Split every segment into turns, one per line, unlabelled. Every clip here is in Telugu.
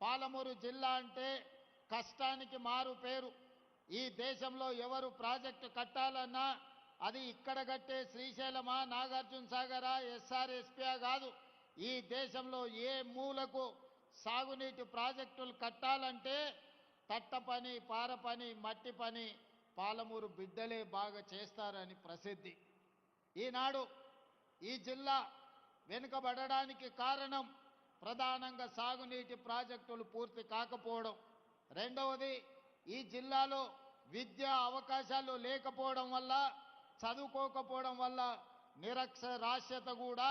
పాలమూరు జిల్లా అంటే కష్టానికి మారు పేరు. ఈ దేశంలో ఎవరు ప్రాజెక్టు కట్టాలన్నా అది ఇక్కడ కట్టే శ్రీశైలమా, నాగార్జున సాగరా, ఎస్ఆర్ఎస్పీయా కాదు. ఈ దేశంలో ఏ మూలకు సాగునీటి ప్రాజెక్టులు కట్టాలంటే తట్ట పని, పార పని, మట్టి పని పాలమూరు బిడ్డలే బాగా చేస్తారని ప్రసిద్ధి. ఈనాడు ఈ జిల్లా వెనుకబడడానికి కారణం ప్రధానంగా సాగునీటి ప్రాజెక్టులు పూర్తి కాకపోవడం. రెండవది, ఈ జిల్లాలో విద్యా అవకాశాలు లేకపోవడం వల్ల, చదువుకోకపోవడం వల్ల నిరక్షరాస్యత కూడా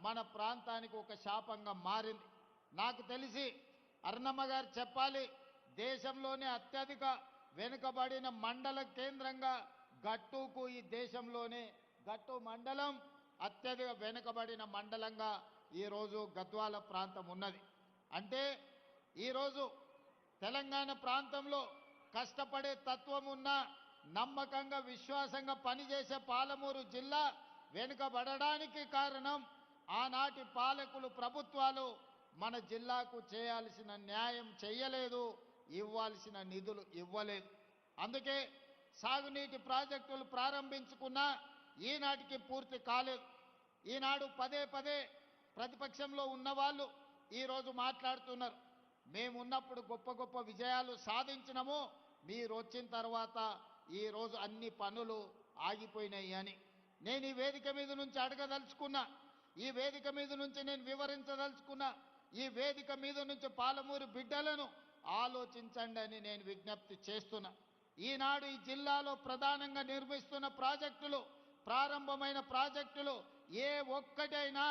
మన ప్రాంతానికి ఒక శాపంగా మారింది. నాకు తెలిసి అర్ణమ్మ గారు చెప్పాలి, దేశంలోనే అత్యధిక వెనుకబడిన మండల కేంద్రంగా గట్టుకు ఈ దేశంలోనే గట్టు మండలం అత్యధిక వెనుకబడిన మండలంగా ఈరోజు గద్వాల ప్రాంతం ఉన్నది. అంటే ఈరోజు తెలంగాణ ప్రాంతంలో కష్టపడే తత్వం ఉన్న, నమ్మకంగా విశ్వాసంగా పనిచేసే పాలమూరు జిల్లా వెనుకబడడానికి కారణం ఆనాటి పాలకులు, ప్రభుత్వాలు మన జిల్లాకు చేయాల్సిన న్యాయం చేయలేదు, ఇవ్వాల్సిన నిధులు ఇవ్వలేదు. అందుకే సాగునీటి ప్రాజెక్టులు ప్రారంభించుకున్నా ఈనాటికి పూర్తి కాలేదు. ఈనాడు పదే పదే ప్రతిపక్షంలో ఉన్నవాళ్ళు ఈరోజు మాట్లాడుతున్నారు, మేమున్నప్పుడు గొప్ప గొప్ప విజయాలు సాధించినము, మీరు వచ్చిన తర్వాత ఈరోజు అన్ని పనులు ఆగిపోయినాయి అని. నేను ఈ వేదిక మీద నుంచి అడగదలుచుకున్నా, ఈ వేదిక మీద నుంచి నేను వివరించదలుచుకున్నా, ఈ వేదిక మీద నుంచి పాలమూరు బిడ్డలను ఆలోచించండి అని నేను విజ్ఞప్తి చేస్తున్నా. ఈనాడు ఈ జిల్లాలో ప్రధానంగా నిర్మిస్తున్న ప్రాజెక్టులు, ప్రారంభమైన ప్రాజెక్టులు ఏ ఒక్కటైనా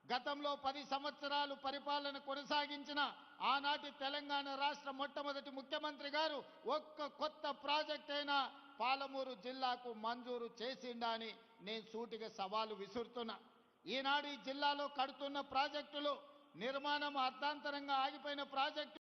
గతంలో 10 సంవత్సరాలు పరిపాలన కొనసాగించిన ఆనాటి తెలంగాణ రాష్ట్ర మొట్టమొదటి ముఖ్యమంత్రి గారు ఒక్క కొత్త ప్రాజెక్ట్ అయినా పాలమూరు జిల్లాకు మంజూరు చేసిండా అని నేను సూటిగా సవాలు విసురుతున్నా. ఈనాడు ఈ జిల్లాలో కడుతున్న ప్రాజెక్టులు, నిర్మాణం అర్ధాంతరంగా ఆగిపోయిన ప్రాజెక్టు